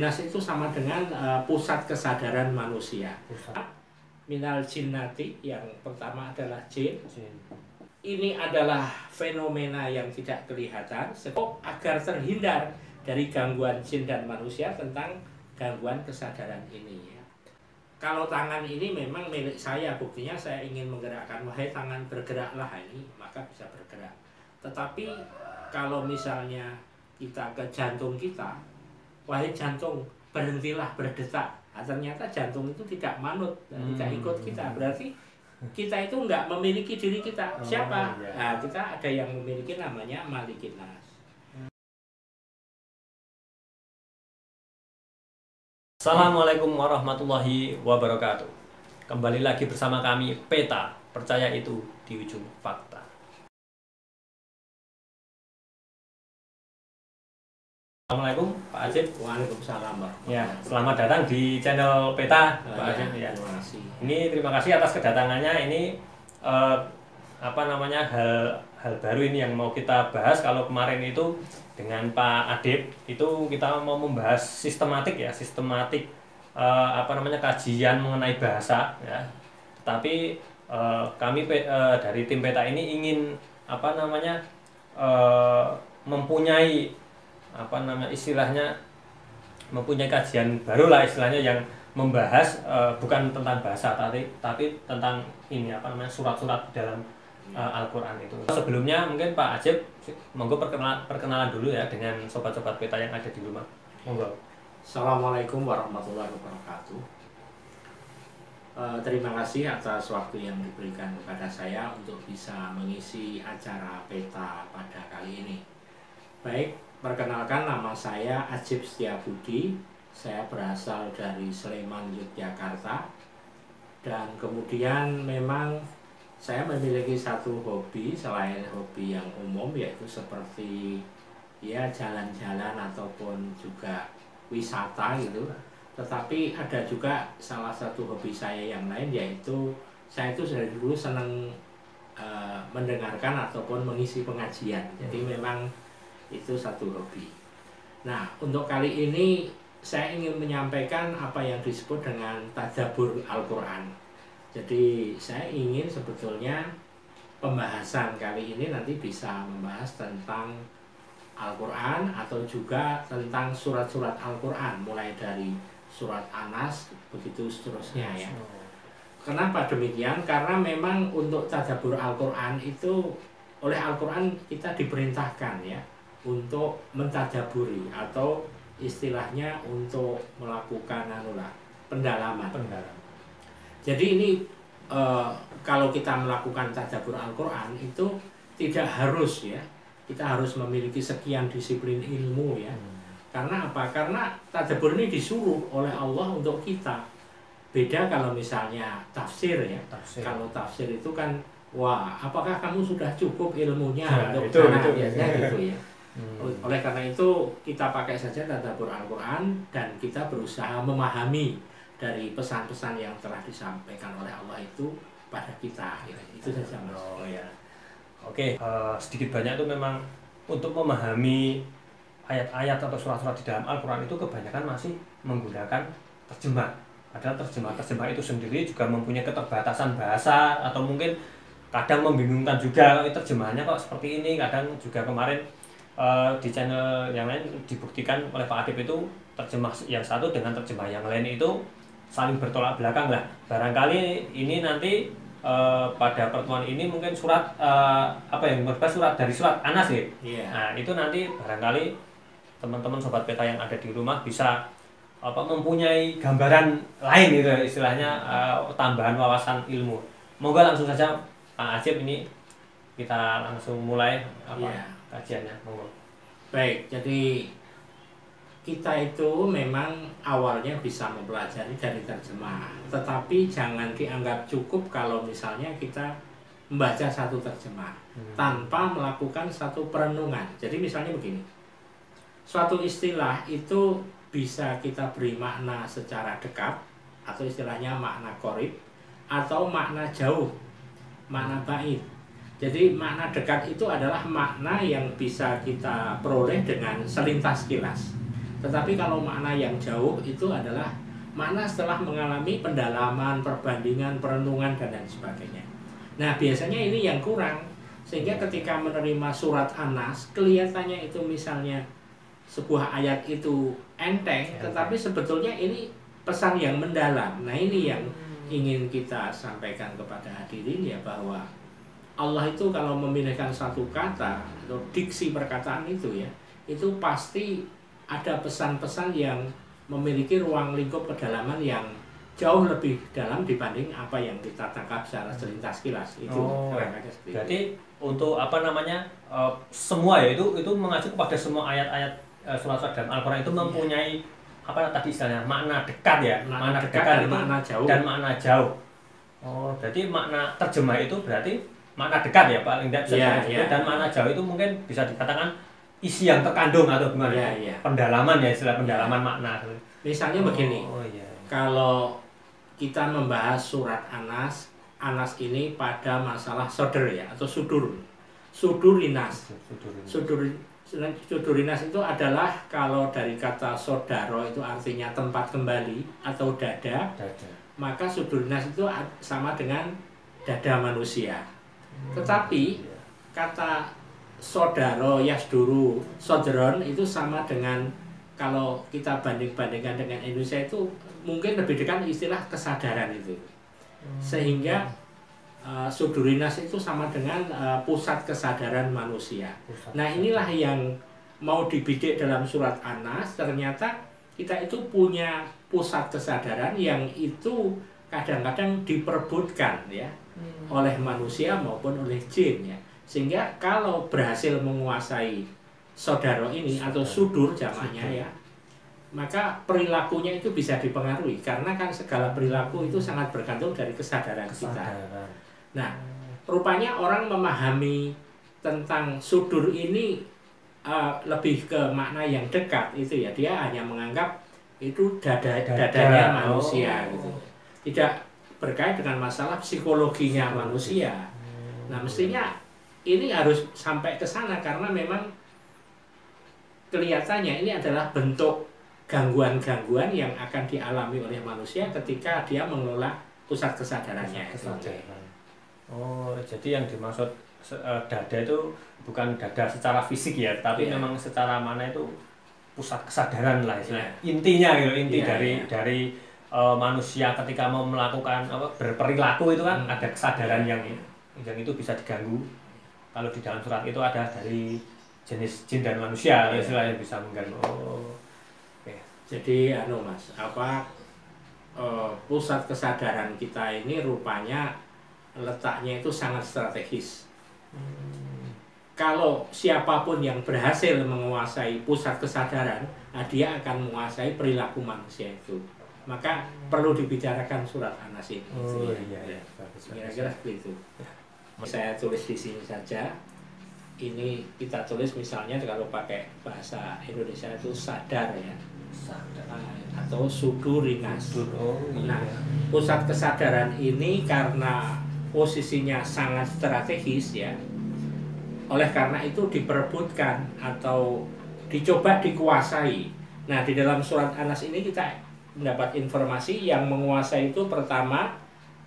Jinas itu sama dengan pusat kesadaran manusia. Minal jinnati, yang pertama adalah jin. Ini adalah fenomena yang tidak kelihatan, agar terhindar dari gangguan jin dan manusia tentang gangguan kesadaran ini. Kalau tangan ini memang milik saya, buktinya saya ingin menggerakkan, wahai tangan bergeraklah ini, maka bisa bergerak. Tetapi kalau misalnya kita ke jantung kita, wahai jantung berhentilah berdetak, nah, ternyata jantung itu tidak manut dan tidak ikut kita, berarti kita itu nggak memiliki diri kita. Siapa? Nah, kita ada yang memiliki, namanya Malikin Nas. Assalamualaikum warahmatullahi wabarakatuh. Kembali lagi bersama kami Peta, percaya itu di ujung fakta. Assalamualaikum Pak Ajib. Waalaikumsalam. Ya, selamat datang di channel Peta, Pak Ajib. Ya. Terima kasih. Ini terima kasih atas kedatangannya. Ini hal baru ini yang mau kita bahas. Kalau kemarin itu dengan Pak Adib itu kita mau membahas sistematik kajian mengenai bahasa ya. Tetapi kami dari tim Peta ini ingin mempunyai mempunyai kajian baru lah istilahnya, yang membahas bukan tentang bahasa tapi tentang surat-surat dalam Al-Quran itu. Sebelumnya mungkin Pak Ajib, monggo perkenalan dulu ya dengan sobat-sobat Peta yang ada di rumah. Monggo. Assalamualaikum warahmatullahi wabarakatuh. Terima kasih atas waktu yang diberikan kepada saya untuk bisa mengisi acara Peta pada kali ini. Baik, perkenalkan, nama saya Ajib Setiabudi. Saya berasal dari Sleman, Yogyakarta. Dan kemudian memang saya memiliki satu hobi selain hobi yang umum, yaitu seperti ya jalan-jalan ataupun juga wisata gitu. Tetapi ada juga salah satu hobi saya yang lain, yaitu saya itu dari dulu senang mendengarkan ataupun mengisi pengajian. Jadi memang itu satu hobi. Nah, untuk kali ini saya ingin menyampaikan apa yang disebut dengan tadabbur Al-Quran. Jadi saya ingin sebetulnya pembahasan kali ini nanti bisa membahas tentang Al-Quran atau juga tentang surat-surat Al-Quran, mulai dari surat Anas begitu seterusnya ya. Kenapa demikian? Karena memang untuk tadabbur Al-Quran itu, oleh Al-Quran kita diperintahkan ya untuk mentadaburi, atau istilahnya untuk melakukan pendalaman. Jadi ini kalau kita melakukan tadabbur Al-Quran itu tidak harus ya kita harus memiliki sekian disiplin ilmu ya. Karena apa? Karena tadabbur ini disuruh oleh Allah untuk kita. Beda kalau misalnya tafsir ya. Kalau tafsir itu kan, wah, apakah kamu sudah cukup ilmunya untuk biasanya gitu ya. Oleh karena itu kita pakai saja tadabbur Al-Quran dan kita berusaha memahami dari pesan-pesan yang telah disampaikan oleh Allah itu pada kita. Itu saja Mas. Oke, sedikit banyak itu memang untuk memahami ayat-ayat atau surat-surat di dalam Al-Quran itu kebanyakan masih menggunakan terjemah. Padahal terjemah itu sendiri juga mempunyai keterbatasan bahasa, atau mungkin kadang membingungkan juga, terjemahannya kok seperti ini. Kadang juga kemarin di channel yang lain dibuktikan oleh Pak Adib itu terjemah yang satu dengan terjemah yang lain itu saling bertolak belakang lah. Barangkali ini nanti pada pertemuan ini mungkin surat dari surat Anas ya. Nah, itu nanti barangkali teman-teman sobat Peta yang ada di rumah bisa mempunyai gambaran lain gitu istilahnya, tambahan wawasan ilmu. Moga langsung saja Pak Ajib, ini kita langsung mulai kajiannya. Monggo. Baik, jadi kita itu memang awalnya bisa mempelajari dari terjemah, tetapi jangan dianggap cukup kalau misalnya kita membaca satu terjemah tanpa melakukan satu perenungan. Jadi misalnya begini, suatu istilah itu bisa kita beri makna secara dekat, atau istilahnya makna qorib, atau makna jauh, makna ba'id. Jadi makna dekat itu adalah makna yang bisa kita peroleh dengan selintas kilas. Tetapi kalau makna yang jauh itu adalah makna setelah mengalami pendalaman, perbandingan, perenungan, dan lain sebagainya. Nah, biasanya ini yang kurang. Sehingga ketika menerima surat An-Nas, kelihatannya itu misalnya sebuah ayat itu enteng, tetapi sebetulnya ini pesan yang mendalam. Nah, ini yang ingin kita sampaikan kepada hadirin ya, bahwa Allah itu kalau memilihkan satu kata atau diksi perkataan itu ya, itu pasti ada pesan-pesan yang memiliki ruang lingkup kedalaman yang jauh lebih dalam dibanding apa yang kita tangkap secara selintas kilas itu. Berarti untuk apa namanya semua ya itu mengacu kepada semua ayat-ayat surat-surat dalam Al-Quran itu mempunyai apa tadi istilahnya makna dekat ya, makna dekat dan itu, makna jauh. Dan makna jauh. Oh, berarti makna terjemah itu berarti makna dekat ya Pak, tidak bisa dan makna jauh itu mungkin bisa dikatakan isi yang terkandung atau gimana? Pendalaman ya, istilah pendalaman makna. Misalnya begini, kalau kita membahas surat An-Nas, Anas ini pada masalah sodr ya, atau sudurinas. Sudurinas itu adalah kalau dari kata sodaro itu artinya tempat kembali atau dada. Maka sudurinas itu sama dengan dada manusia. Tetapi kata sodaro, yasduru, sodron itu sama dengan, kalau kita banding-bandingkan dengan Indonesia itu mungkin lebih dekat istilah kesadaran itu. Sehingga sudurinas itu sama dengan pusat kesadaran manusia. Nah, inilah yang mau dibidik dalam surat An-Nas. Ternyata kita itu punya pusat kesadaran yang itu kadang-kadang diperebutkan ya oleh manusia maupun oleh jin ya. Sehingga kalau berhasil menguasai sodaro ini atau sudur jamaknya ya, maka perilakunya itu bisa dipengaruhi, karena kan segala perilaku itu sangat bergantung dari kesadaran kita. Nah, rupanya orang memahami tentang sudur ini lebih ke makna yang dekat itu ya, dia hanya menganggap itu dadanya manusia gitu, tidak berkait dengan masalah psikologinya manusia. Nah, mestinya ini harus sampai ke sana, karena memang kelihatannya ini adalah bentuk gangguan-gangguan yang akan dialami oleh manusia ketika dia mengelola pusat kesadarannya. Oh, jadi yang dimaksud dada itu bukan dada secara fisik ya, tapi memang secara mana itu pusat kesadaran lah istilahnya. Intinya gitu, dari manusia ketika mau melakukan berperilaku itu kan ada kesadaran yang itu bisa diganggu. Kalau di dalam surat itu ada dari jenis jin dan manusia istilahnya bisa mengganggu. Jadi Mas, pusat kesadaran kita ini rupanya letaknya itu sangat strategis. Kalau siapapun yang berhasil menguasai pusat kesadaran, dia akan menguasai perilaku manusia itu. Maka perlu dibicarakan surat An-Nas ini. Kira-kira seperti itu. Saya tulis di sini saja. Ini kita tulis misalnya kalau pakai bahasa Indonesia itu sadar ya, atau sudurinas. Nah, pusat kesadaran ini karena posisinya sangat strategis ya, oleh karena itu diperebutkan atau dicoba dikuasai. Nah, di dalam surat An-Nas ini kita mendapat informasi yang menguasai itu pertama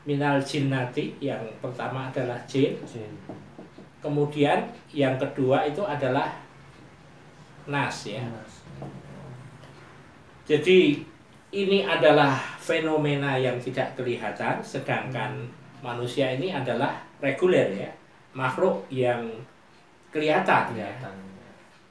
minal jinnati, yang pertama adalah jin. Kemudian yang kedua itu adalah nas ya. Jadi ini adalah fenomena yang tidak kelihatan, sedangkan manusia ini adalah reguler ya, makhluk yang kelihatan.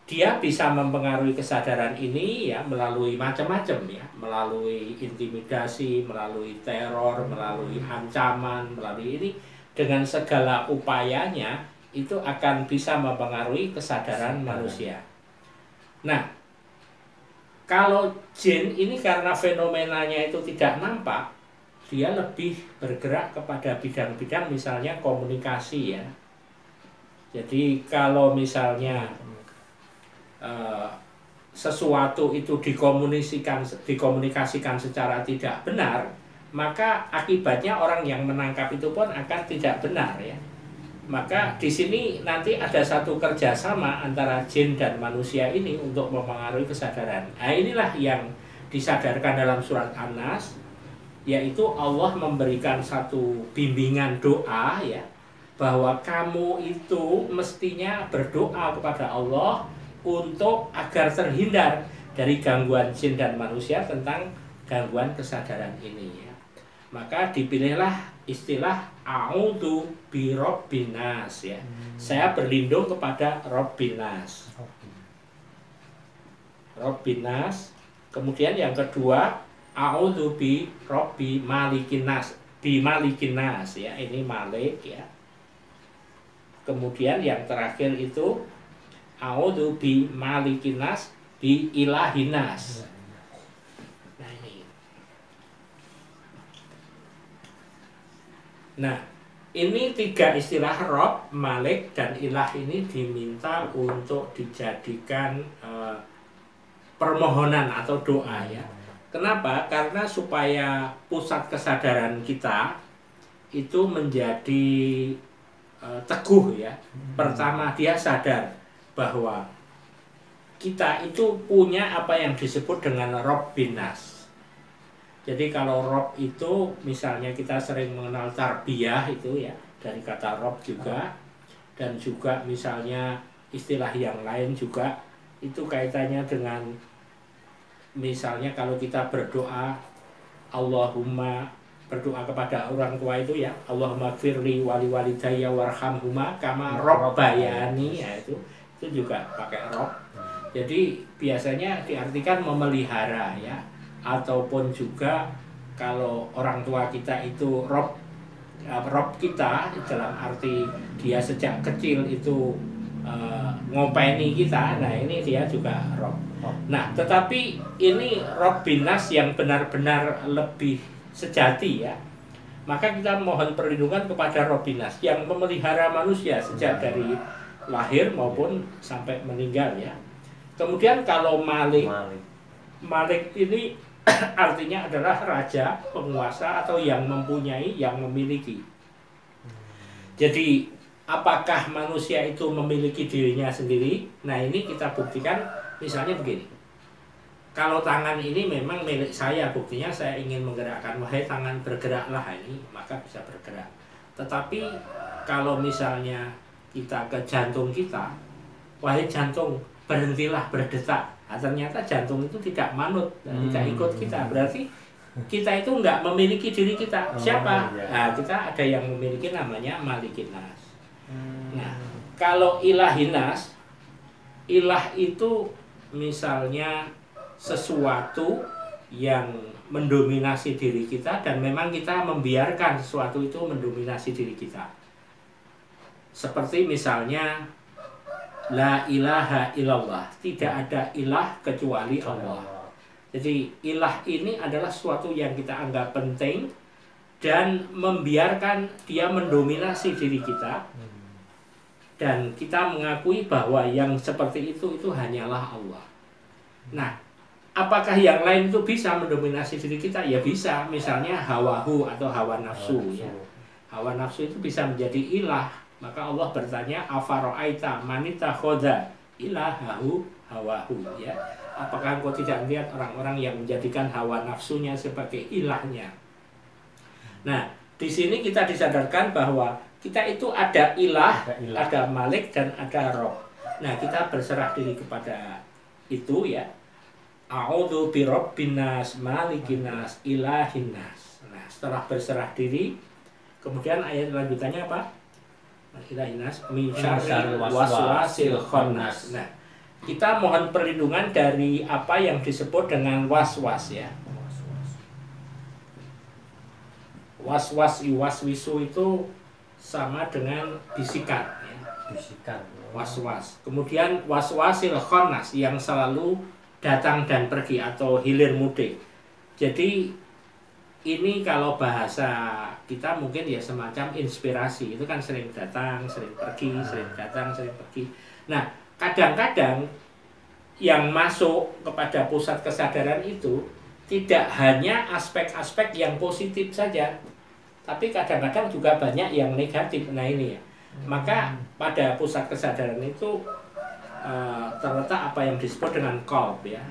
Dia bisa mempengaruhi kesadaran ini ya melalui macam-macam ya, melalui intimidasi, melalui teror, melalui ancaman, melalui ini, dengan segala upayanya itu akan bisa mempengaruhi kesadaran manusia. Nah, kalau jin ini karena fenomenanya itu tidak nampak, dia lebih bergerak kepada bidang-bidang misalnya komunikasi ya. Jadi kalau misalnya sesuatu itu dikomunikasikan secara tidak benar, maka akibatnya orang yang menangkap itu pun akan tidak benar ya. Maka di sini nanti ada satu kerjasama antara jin dan manusia ini untuk mempengaruhi kesadaran. Nah, inilah yang disadarkan dalam surat An-Nas, yaitu Allah memberikan satu bimbingan doa ya, bahwa kamu itu mestinya berdoa kepada Allah untuk agar terhindar dari gangguan jin dan manusia tentang gangguan kesadaran ini ya. Maka dipilihlah istilah a'udzu birabbinas ya. Saya berlindung kepada Rabbinas. Rabbinas. Kemudian yang kedua a'udzu bi rabbi malikinas, bi malikinas ya. Ini Malik ya. Kemudian yang terakhir itu a'udzu bi malikinas bi ilahinas. Nah ini. Nah, ini tiga istilah Rob, Malik, dan Ilah ini diminta untuk dijadikan permohonan atau doa ya. Kenapa? Karena supaya pusat kesadaran kita itu menjadi teguh ya. Pertama dia sadar bahwa kita itu punya apa yang disebut dengan Rob Binas. Jadi kalau Rob itu misalnya kita sering mengenal tarbiyah itu ya, dari kata Rob juga, dan juga misalnya istilah yang lain juga itu kaitannya dengan misalnya kalau kita berdoa Allahumma, berdoa kepada orang tua itu ya, Allahumma firli wali walidayya warhamhuma kama robbayani ya, itu juga pakai Rob. Jadi biasanya diartikan memelihara ya, ataupun juga kalau orang tua kita itu Rob kita dalam arti dia sejak kecil itu ngopeni kita, nah ini dia juga Rob. Nah tetapi ini Rob Binas yang benar-benar lebih sejati ya, maka kita mohon perlindungan kepada Rob Binas yang memelihara manusia sejak dari lahir maupun sampai meninggal ya. Kemudian kalau Malik ini artinya adalah raja, penguasa, atau yang mempunyai, yang memiliki. Jadi apakah manusia itu memiliki dirinya sendiri? Nah ini kita buktikan misalnya begini. Kalau tangan ini memang milik saya, buktinya saya ingin menggerakkan, wahai tangan bergeraklah ini, maka bisa bergerak. Tetapi kalau misalnya kita ke jantung kita, wahai jantung berhentilah berdetak. Nah, ternyata jantung itu tidak manut dan tidak ikut kita. Berarti kita itu nggak memiliki diri kita. Siapa? Nah, kita ada yang memiliki, namanya Malikinas. Nah, kalau Ilahinas, Ilah itu misalnya sesuatu yang mendominasi diri kita dan memang kita membiarkan sesuatu itu mendominasi diri kita. Seperti misalnya La ilaha illallah, tidak ada ilah kecuali Allah. Jadi ilah ini adalah sesuatu yang kita anggap penting dan membiarkan dia mendominasi diri kita. Dan kita mengakui bahwa yang seperti itu hanyalah Allah. Nah, apakah yang lain itu bisa mendominasi diri kita? Ya bisa, misalnya hawahu atau hawa nafsu ya. Hawa nafsu itu bisa menjadi ilah. Maka Allah bertanya, afaro'aita manita khoda ilahahu hawahu ya. Apakah engkau tidak melihat orang-orang yang menjadikan hawa nafsunya sebagai ilahnya? Nah, di sini kita disadarkan bahwa kita itu ada ilah, ada Malik, dan ada Rob. Nah, kita berserah diri kepada itu ya. A'udzu birabbinas, malikinas, ilahinas. Nah, setelah berserah diri, kemudian ayat lanjutannya apa? Ilahinas min syarri waswasil khannas. Nah, kita mohon perlindungan dari apa yang disebut dengan waswas ya. Waswas iwaswisu itu sama dengan bisikan ya. Bisikan. Waswas. Kemudian waswasil khannas yang selalu datang dan pergi atau hilir mudik. Jadi ini kalau bahasa kita mungkin ya semacam inspirasi. Itu kan sering datang, sering pergi, sering datang, sering pergi. Nah, kadang-kadang yang masuk kepada pusat kesadaran itu tidak hanya aspek-aspek yang positif saja, tapi kadang-kadang juga banyak yang negatif. Nah ini ya. Maka pada pusat kesadaran itu terletak apa yang disebut dengan kolb ya.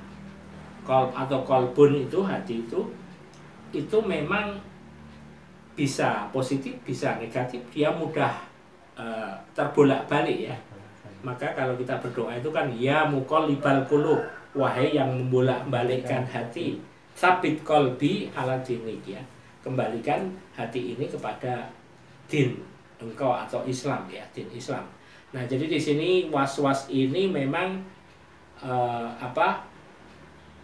Kolb atau kolbun itu hati itu memang bisa positif, bisa negatif, dia mudah terbolak-balik ya. Maka kalau kita berdoa itu kan ya muqallibal qulub, wahai yang membolak-balikkan hati, sabit qalbi ala dinik ya. Kembalikan hati ini kepada din engkau atau Islam ya, din Islam. Nah, jadi di sini was-was ini memang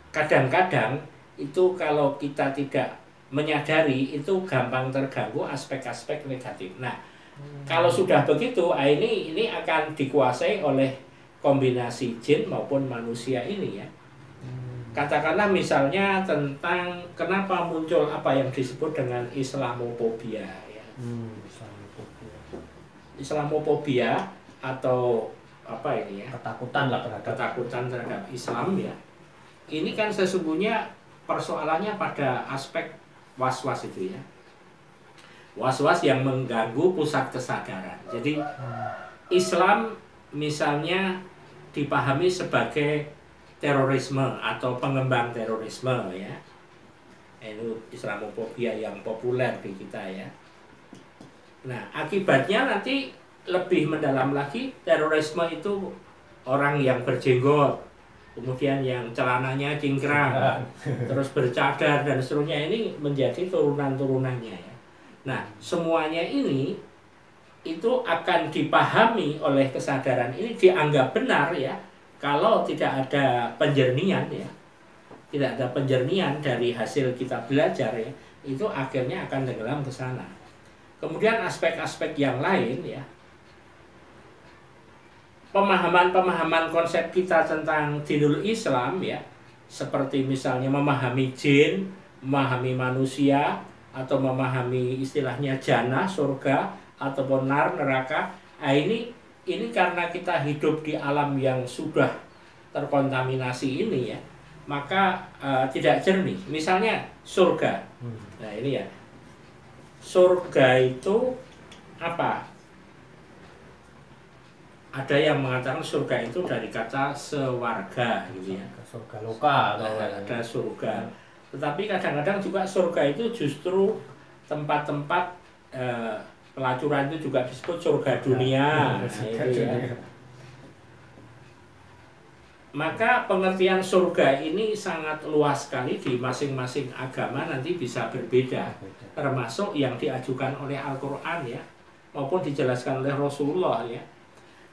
kadang-kadang itu kalau kita tidak menyadari itu gampang terganggu aspek-aspek negatif. Nah, kalau sudah begitu, ini akan dikuasai oleh kombinasi jin maupun manusia ini ya. Katakanlah misalnya tentang kenapa muncul apa yang disebut dengan Islamofobia ya. Islamofobia atau apa ini ya? Ketakutan terhadap Islam ya. Ini kan sesungguhnya persoalannya pada aspek was-was itu ya. Was-was yang mengganggu pusat kesadaran. Jadi Islam misalnya dipahami sebagai terorisme atau pengembang terorisme ya. Itu Islamofobia yang populer di kita ya. Nah, akibatnya nanti lebih mendalam lagi, terorisme itu orang yang berjenggot, kemudian yang celananya cingkrang, terus bercadar dan seterusnya, ini menjadi turunan-turunannya ya. Nah, semuanya ini itu akan dipahami oleh kesadaran ini, dianggap benar ya, kalau tidak ada penjernihan ya, tidak ada penjernihan dari hasil kita belajar ya, itu akhirnya akan tenggelam ke sana. Kemudian aspek-aspek yang lain ya, pemahaman-pemahaman konsep kita tentang dinul Islam ya, seperti misalnya memahami jin, memahami manusia, atau memahami istilahnya jannah, surga, ataupun nar, neraka. Nah, ini karena kita hidup di alam yang sudah terkontaminasi ini ya, maka tidak jernih. Misalnya surga. Nah, ini ya. Surga itu apa? Ada yang mengatakan surga itu dari kata sewarga gitu ya. Surga loka atau ada surga. Tetapi kadang-kadang juga surga itu justru tempat-tempat pelacuran, itu juga disebut surga dunia. Ya. Maka pengertian surga ini sangat luas sekali, di masing-masing agama nanti bisa berbeda. Termasuk yang diajukan oleh Al-Quran ya, maupun dijelaskan oleh Rasulullah ya.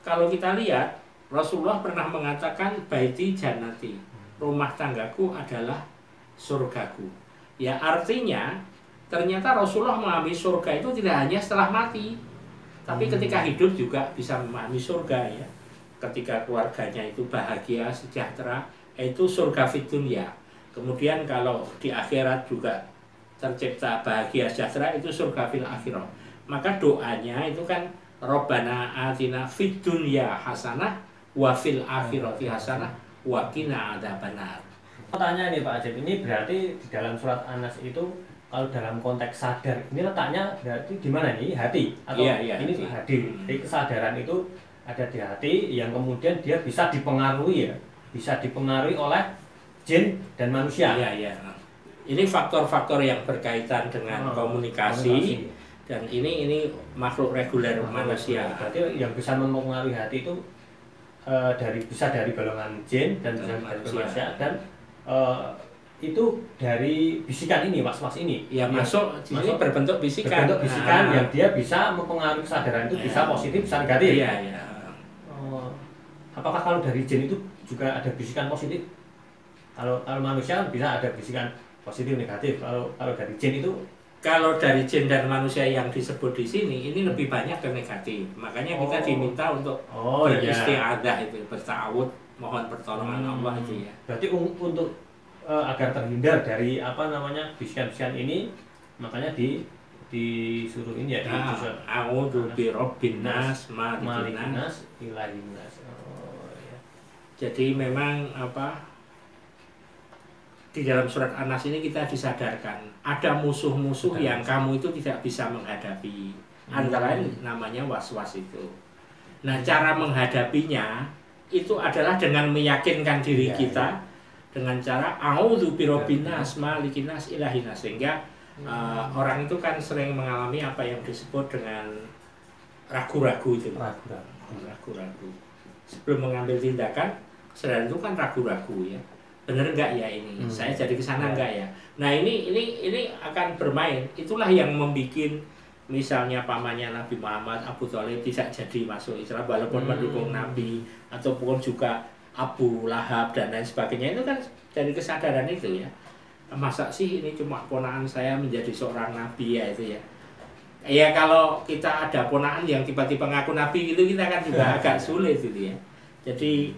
Kalau kita lihat, Rasulullah pernah mengatakan baiti jannati, rumah tanggaku adalah surgaku. Ya, artinya ternyata Rasulullah memahami surga itu tidak hanya setelah mati, tapi ketika hidup juga bisa memahami surga ya. Ketika keluarganya itu bahagia, sejahtera, itu surga fid dunya. Kemudian kalau di akhirat juga tercipta bahagia sejahtera, itu surga fil akhirah. Maka doanya itu kan Rabbana atina fid dunya hasanah wa fil akhirati hasanah wa qina adzabannar. Pertanyaan nih Pak Ajib, ini berarti di dalam surat An-Nas itu kalau dalam konteks sadar, ini letaknya berarti di mana nih? Hati atau iya, ini hati. Jadi kesadaran itu ada di hati yang kemudian dia bisa dipengaruhi ya, bisa dipengaruhi oleh jin dan manusia. Iya. Ini faktor-faktor yang berkaitan dengan komunikasi. Dan ini makhluk reguler manusia. Berarti yang bisa mempengaruhi hati itu bisa dari golongan jin dan bisa dari manusia, dan itu dari bisikan ini, was-was ini. Ya, masuk berbentuk bisikan. Berbentuk bisikan yang dia bisa mempengaruhi kesadaran itu, bisa positif, bisa negatif. Iya. Apakah kalau dari jin itu juga ada bisikan positif? Kalau manusia bisa ada bisikan positif negatif. Kalau dari jin itu, kalau dari jin dan manusia yang disebut di sini ini lebih banyak ke negatif. Makanya kita diminta untuk beristiadah itu, bertawud, mohon pertolongan Allah itu ya. Berarti untuk agar terhindar dari bisikan-bisikan ini, makanya disuruh ini ya, a'udzu birabbin nas, malikin nas, ilahin nas. Jadi memang di dalam surat An-Nas ini kita disadarkan ada musuh-musuh yang kamu itu tidak bisa menghadapi. Antara lain namanya was-was itu. Nah, cara menghadapinya itu adalah dengan meyakinkan diri kita dengan cara a'udzu birabbinas malikinas ilahinas, sehingga orang itu kan sering mengalami apa yang disebut dengan ragu-ragu itu. Ragu-ragu. Sebelum mengambil tindakan, sedang itu kan ragu-ragu ya. Bener nggak ya ini? Saya jadi kesana nggak ya? Nah ini akan bermain. Itulah yang membuat misalnya pamannya Nabi Muhammad Abu Thalib tidak jadi masuk Islam walaupun mendukung Nabi, ataupun juga Abu Lahab dan lain sebagainya. Itu kan dari kesadaran itu ya. Masa sih ini cuma ponakan saya menjadi seorang nabi ya itu ya. Ya kalau kita ada ponakan yang tiba-tiba ngaku nabi itu kita kan juga agak sulit gitu ya. Jadi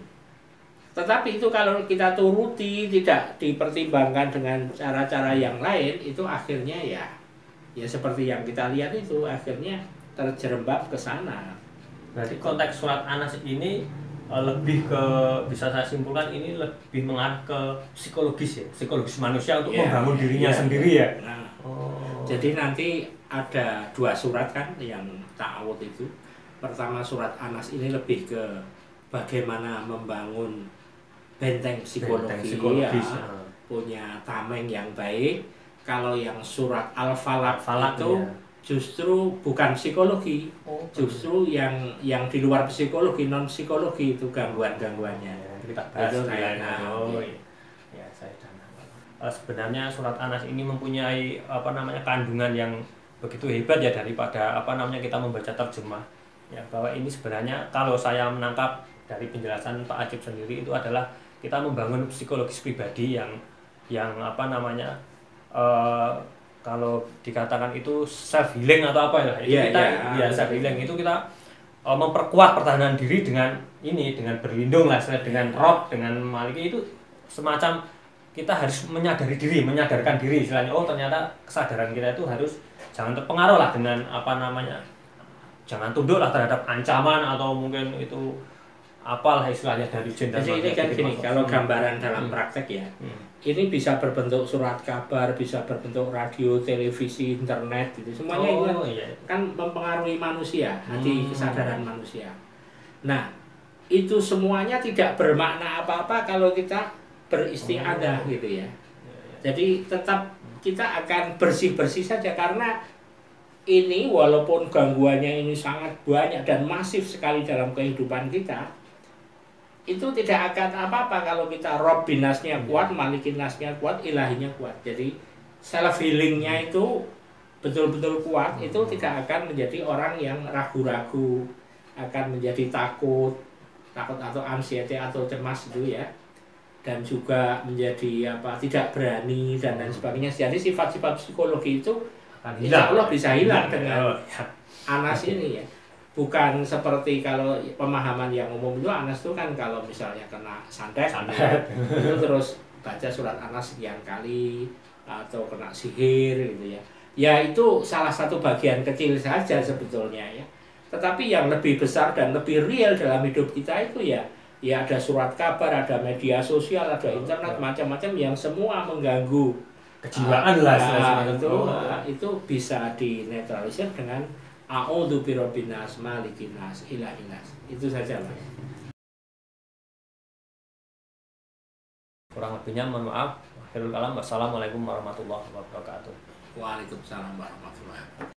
tetapi itu kalau kita turuti tidak dipertimbangkan dengan cara-cara yang lain, itu akhirnya ya seperti yang kita lihat itu akhirnya terjerembab ke sana. Berarti konteks surat Anas ini lebih ke, bisa saya simpulkan ini lebih mengarah ke psikologis ya, psikologis manusia untuk membangun dirinya sendiri ya. Nah, jadi nanti ada 2 surat kan yang ta'awud itu. Pertama surat Anas ini lebih ke bagaimana membangun benteng psikologis ya, punya tameng yang baik. Kalau yang surat Al-Falaq itu justru bukan psikologi, justru yang di luar psikologi, non psikologi itu gangguannya. Kita bahas sebenarnya surat Anas ini mempunyai kandungan yang begitu hebat ya, daripada kita membaca terjemah ya, bahwa ini sebenarnya kalau saya menangkap dari penjelasan Pak Ajib sendiri itu adalah kita membangun psikologis pribadi yang kalau dikatakan itu self healing atau apa ya, self healing itu kita memperkuat pertahanan diri dengan berlindung lah, dengan rob, dengan maliki, itu semacam kita harus menyadarkan diri istilahnya. Oh ternyata kesadaran kita itu harus jangan terpengaruh lah dengan jangan tunduk lah terhadap ancaman atau mungkin itu apalah istilahnya dari jin dan ini kan gini, kalau gambaran dalam praktek ya, ini bisa berbentuk surat kabar, bisa berbentuk radio, televisi, internet gitu. Semuanya itu kan mempengaruhi manusia, hati kesadaran manusia. Nah, itu semuanya tidak bermakna apa-apa kalau kita beristiadah gitu ya. Jadi tetap kita akan bersih-bersih saja, karena ini walaupun gangguannya ini sangat banyak dan masif sekali dalam kehidupan kita, itu tidak akan apa-apa kalau kita rob binasnya kuat, malikinasnya kuat, ilahinya kuat. Jadi self healingnya itu betul-betul kuat, itu tidak akan menjadi orang yang ragu-ragu, akan menjadi takut atau anxiety atau cemas itu ya, dan juga menjadi tidak berani dan lain sebagainya. Jadi sifat-sifat psikologi itu insya Allah bisa hilang dengan Anas ini ya. Bukan seperti kalau pemahaman yang umum itu Anas itu kan kalau misalnya kena santet itu terus baca surat Anas sekian kali, atau kena sihir gitu ya. Ya itu salah satu bagian kecil saja sebetulnya ya. Tetapi yang lebih besar dan lebih real dalam hidup kita itu ya ada surat kabar, ada media sosial, ada internet, macam-macam yang semua mengganggu kejiwaan lah itu bisa dinetralisir dengan a'udzu birabbinas malikinas ilahinas. Itu saja Mas. Kurang lebihnya mohon maaf. Akhirul kalam. Wassalamualaikum warahmatullahi wabarakatuh. Waalaikumsalam warahmatullahi wabarakatuh.